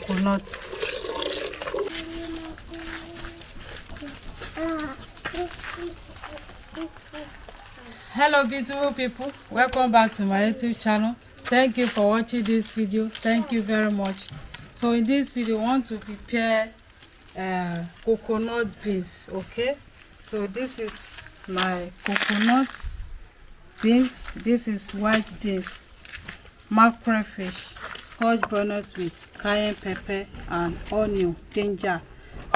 coconuts. Hello beautiful people, welcome back to my YouTube channel. Thank you for watching this video. Thank you very much. So in this video I want to prepare coconut beans. Okay, so this is my coconut beans. This is white beans, mackerel fish, scotch bonnet with cayenne pepper and onion, ginger.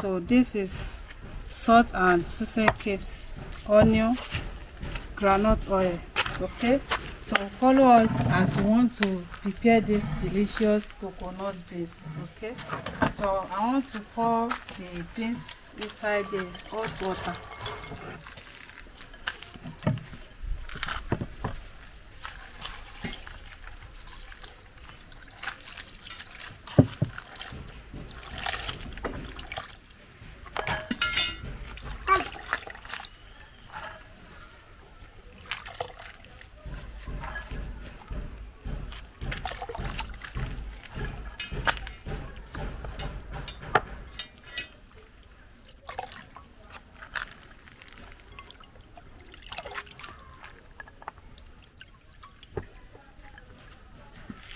So this is salt and seasoning cubes, onion, groundnut oil. Okay, so follow us as we want to prepare this delicious coconut beans. Okay, so I want to pour the beans inside the hot water.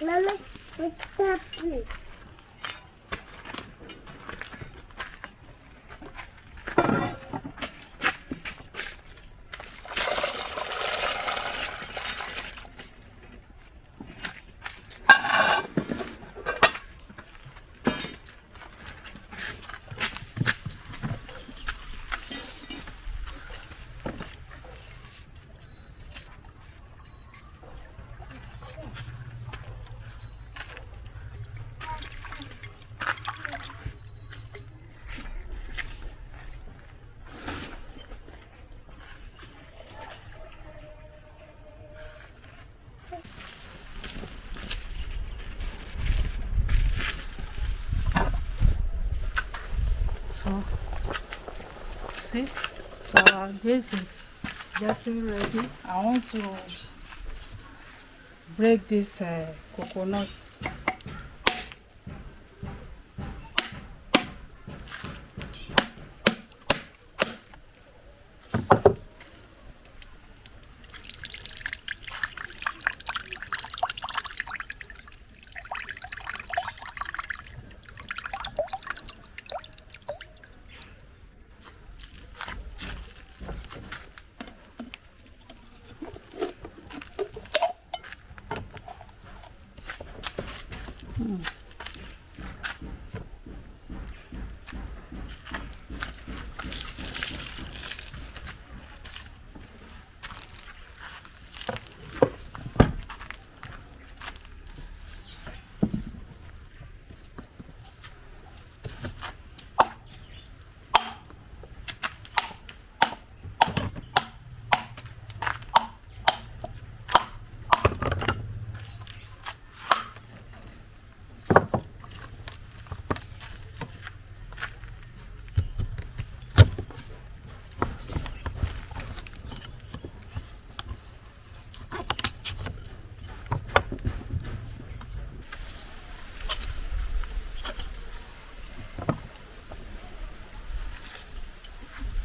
Mama, what's that, please? So see, so our base is getting ready. I want to break these coconuts.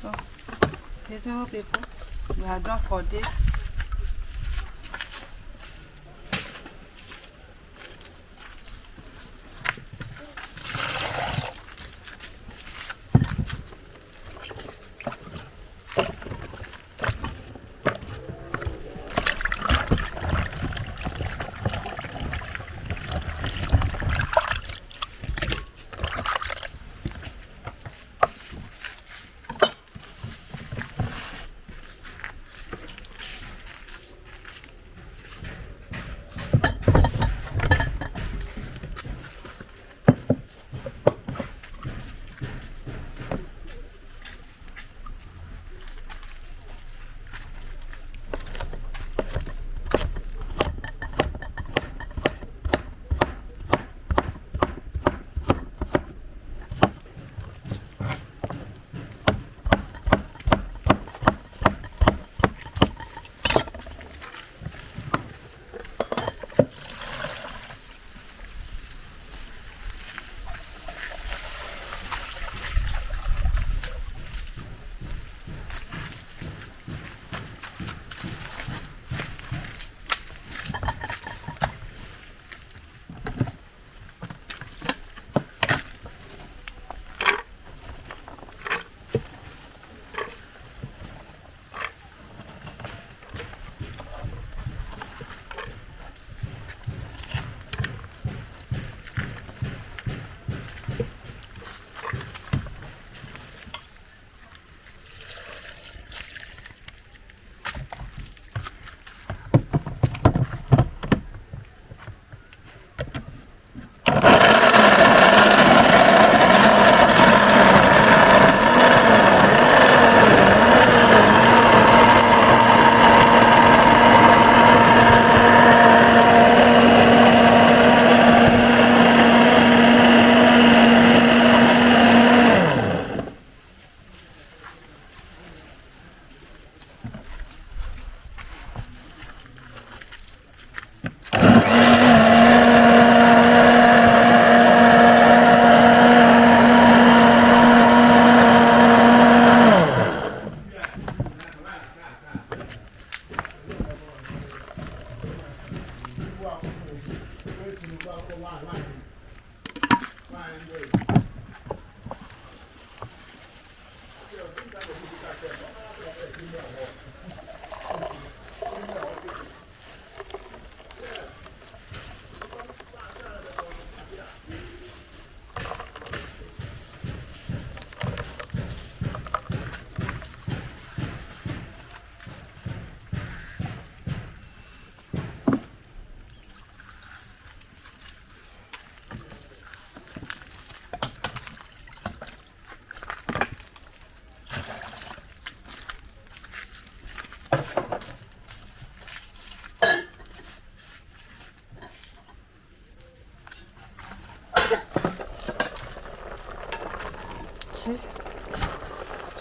So beautiful people, we are done for this.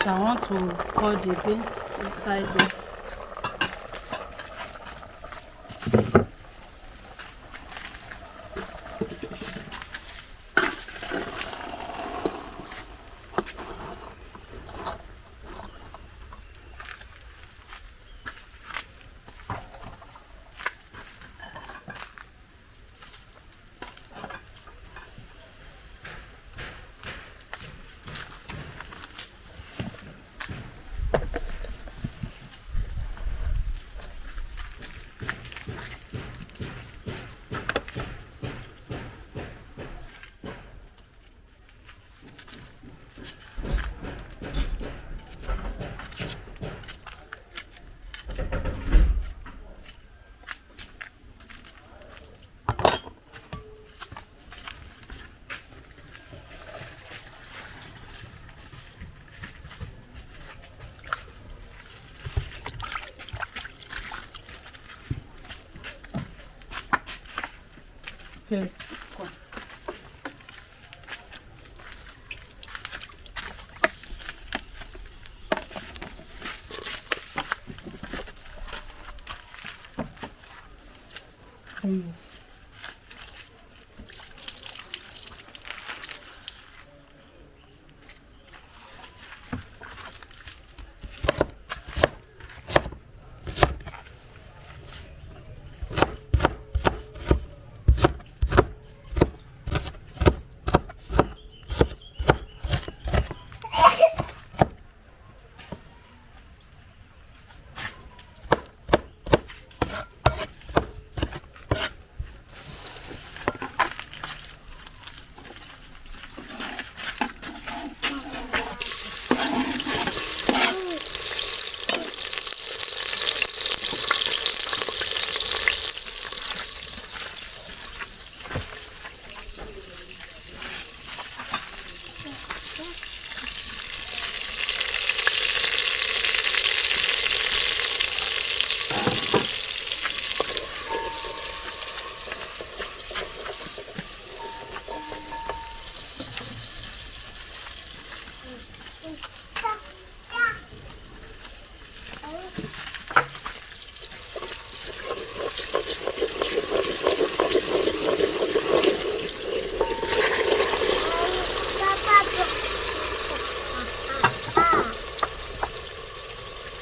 So I want to pour the beans inside this. Okay. Yes.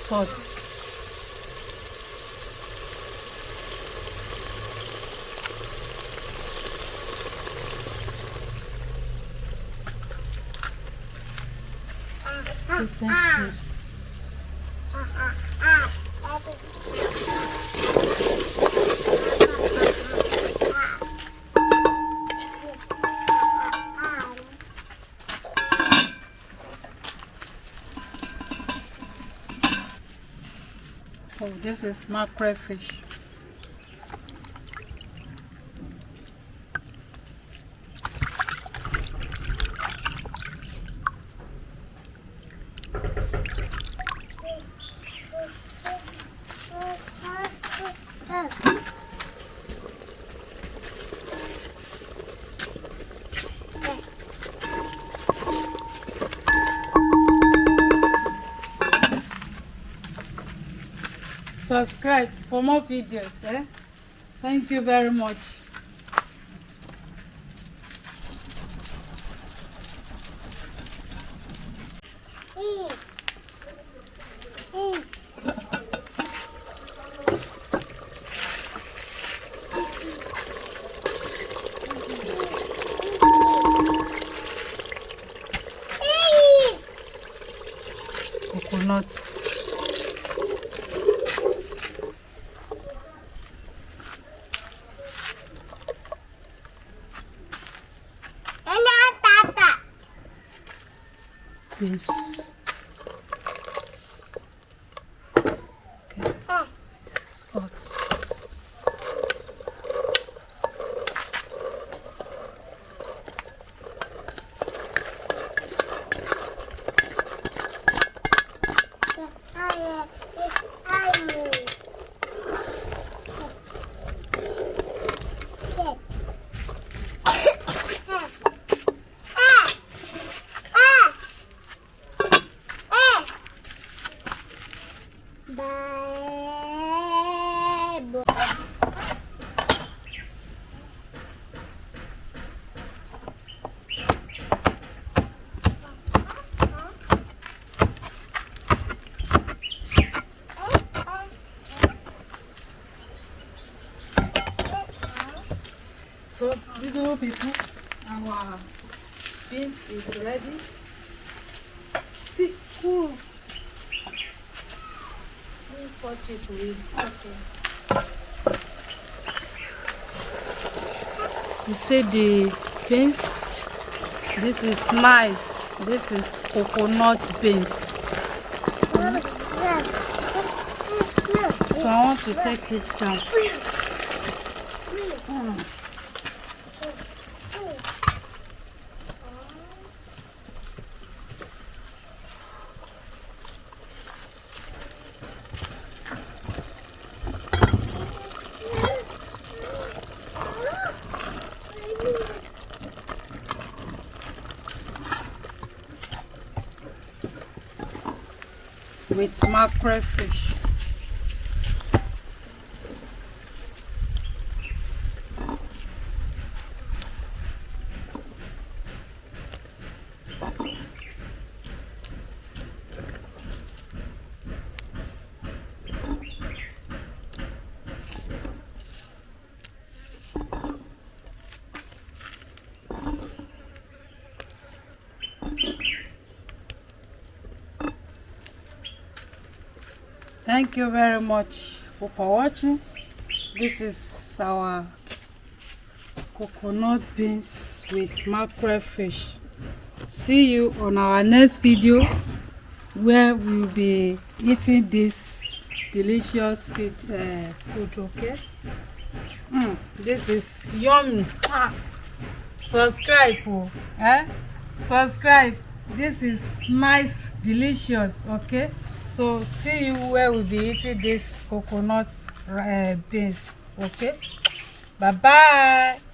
Salt. Fish and chips. So this is mackerel fish. Subscribe for more videos. Thank you very much. beans. Okay. It's hot. So, beautiful people, our beans is ready. Ooh. Watch it with okay. You see the beans? This is nice. This is coconut beans. So I want to take it down. With mackerel fish. Thank you very much for watching. This is our coconut beans with mackerel fish. See you on our next video where we'll be eating this delicious food, okay? This is yummy. Subscribe, subscribe. This is nice, delicious, okay? So see you where we'll be eating this coconut beans, okay? Bye bye.